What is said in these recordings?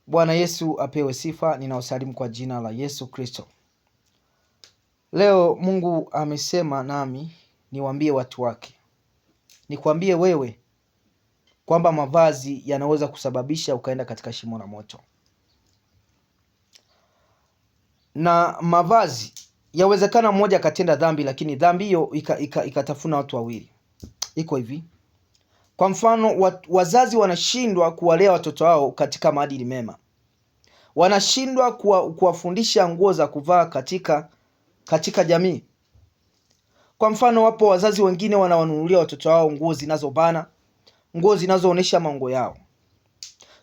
Bwana Yesu apewe sifa. Ninawasalimu kwa jina la Yesu Kristo. Leo Mungu amesema nami niwaambie watu wake, nikwambie wewe kwamba mavazi yanaweza kusababisha ukaenda katika shimo la moto. Na mavazi yawezekana mmoja akatenda dhambi, lakini dhambi hiyo ikatafuna watu wawili. Iko hivi. Kwa mfano, wazazi wanashindwa kuwalea watoto wao katika maadili mema, wanashindwa kuwafundisha nguo za kuvaa katika jamii. Kwa mfano, wapo wazazi wengine wanawanunulia watoto wao nguo zinazobana, nguo zinazoonesha maungo yao.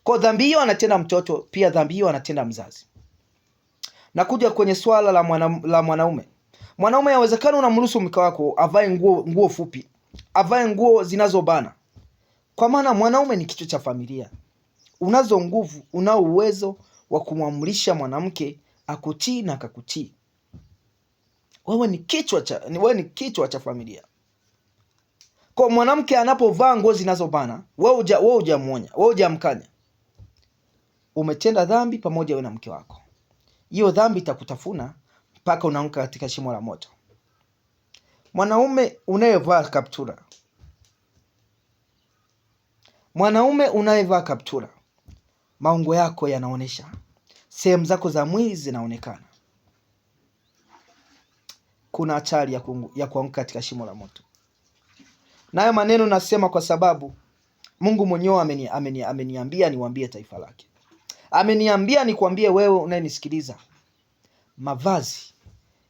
Kwa dhambi hiyo anatenda mtoto, pia dhambi hiyo anatenda mzazi. Na kuja kwenye swala la mwanaume. Mwanaume, yawezekana unamruhusu mke wako avae nguo fupi, avae nguo zinazobana. Kwa maana mwanaume ni kichwa cha familia. Unazo nguvu, unao uwezo wa kumwamrisha mwanamke akutii na akakutii. Wewe ni kichwa cha familia. Kwa mwanamke anapovaa nguo zinazobana, wewe hujamuonya, wewe hujamkanya, umetenda dhambi pamoja wewe na mke wako. Hiyo dhambi itakutafuna mpaka unaanguka katika shimo la moto. Mwanaume unayevaa kaptura, maungo yako yanaonesha, sehemu zako za mwili zinaonekana. Kuna hatari ya kuanguka katika shimo la moto. Nayo maneno nasema kwa sababu Mungu mwenyewe ameniambia niwaambie taifa lake. Ameniambia nikwambie wewe unayenisikiliza, mavazi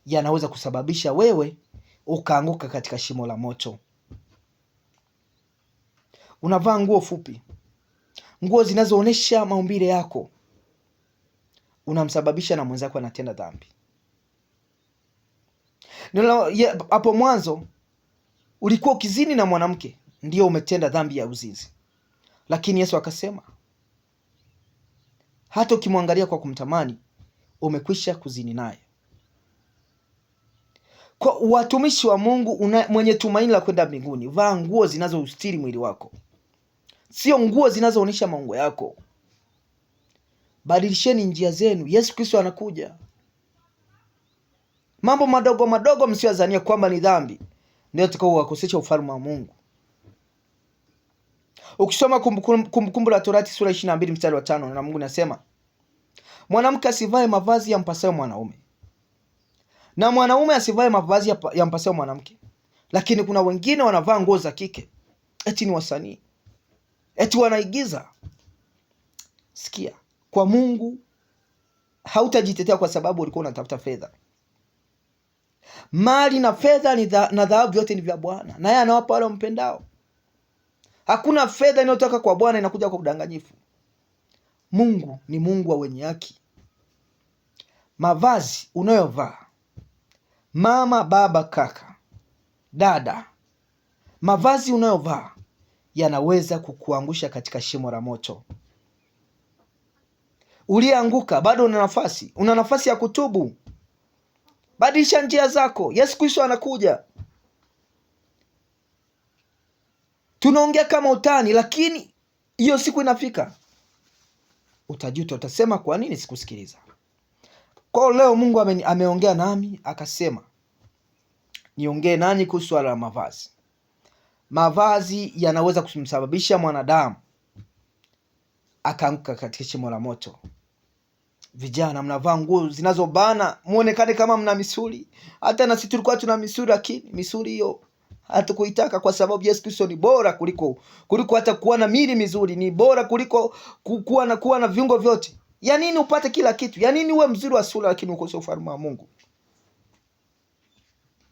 yanaweza kusababisha wewe ukaanguka katika shimo la moto. Unavaa nguo fupi, nguo zinazoonesha maumbile yako, unamsababisha na mwenzako anatenda dhambi. Hapo mwanzo ulikuwa ukizini na mwanamke, ndio umetenda dhambi ya uzinzi. Lakini Yesu akasema hata ukimwangalia kwa kumtamani umekwisha kuzini naye. Kwa watumishi wa Mungu mwenye tumaini la kwenda mbinguni, vaa nguo zinazoustiri mwili wako, sio nguo zinazoonyesha maungo yako. Badilisheni njia zenu, Yesu Kristo anakuja. Mambo madogo madogo msiwazania kwamba ni dhambi ndio utakaowakosesha ufalme wa Mungu. Ukisoma Kumbukumbu la Torati sura 22 mstari wa 5, na Mungu anasema mwanamke asivae mavazi yampasayo mwanaume, na mwanaume asivae mavazi yampasayo mwanamke. Lakini kuna wengine wanavaa nguo za kike, eti ni wasanii, eti wanaigiza. Sikia, kwa Mungu hautajitetea kwa sababu ulikuwa unatafuta fedha. Mali na fedha na dhahabu vyote ni vya Bwana, naye anawapa wale wampendao. Hakuna fedha inayotoka kwa Bwana inakuja kwa udanganyifu. Mungu ni Mungu wa wenye haki. Mavazi unayovaa, mama, baba, kaka, dada, mavazi unayovaa yanaweza kukuangusha katika shimo la moto. Ulianguka, bado una nafasi ya kutubu. Badilisha njia zako, Yesu Kristo anakuja. Tunaongea kama utani, lakini hiyo siku inafika utajuta, utasema kwa nini sikusikiliza. Kwa leo Mungu ameongea nami akasema niongee nanyi kuhusu swala la mavazi. Mavazi yanaweza kumsababisha mwanadamu akaanguka katika shimo la moto. Vijana, mnavaa nguo zinazobana muonekane kama mna misuli. Hata na sisi tulikuwa tuna misuli, lakini misuli hiyo hatukuitaka, kwa sababu Yesu Kristo ni bora kuliko hata kuwa na mili mizuri, ni bora kuliko kuwa na viungo vyote. Ya nini upate kila kitu? Ya nini uwe mzuri wa sura lakini ukose ufalme wa Mungu?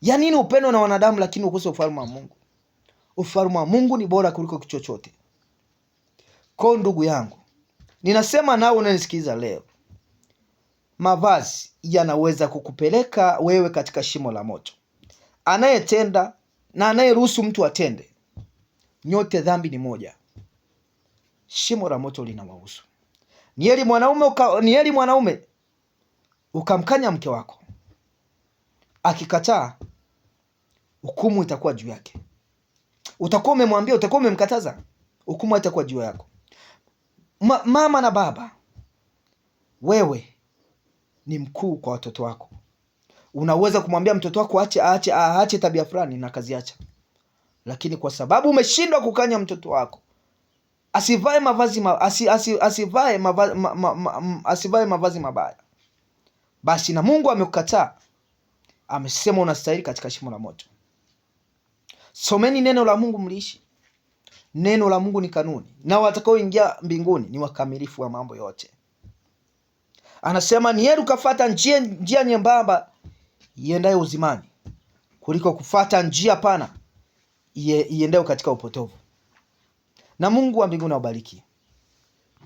Ya nini upendwe na wanadamu lakini ukose ufalme wa Mungu? Ufalme wa Mungu ni bora kuliko kitu chochote. Kwa ndugu yangu, ninasema nawe unanisikiliza leo, mavazi yanaweza kukupeleka wewe katika shimo la moto. Anayetenda na anayeruhusu mtu atende, nyote dhambi ni moja. Shimo la moto linawahusu. Ni heri mwanaume ukamkanya mke wako, akikataa hukumu itakuwa juu yake. Utakuwa umemwambia, utakuwa umemkataza, hukumu itakuwa juu yako. Mama na baba, wewe ni mkuu kwa watoto wako. Unaweza kumwambia mtoto wako aache tabia fulani na kaziacha, lakini kwa sababu umeshindwa kukanya mtoto wako asivae mavazi mabaya, basi na Mungu amekukataa, amesema unastahili katika shimo la moto. Someni neno la Mungu mliishi. Neno la Mungu ni kanuni, na watakaoingia mbinguni ni wakamilifu wa mambo yote. Anasema ni heri ukafata njia nyembamba iendayo uzimani kuliko kufata njia pana iendayo katika upotovu. Na Mungu wa mbinguni awabariki.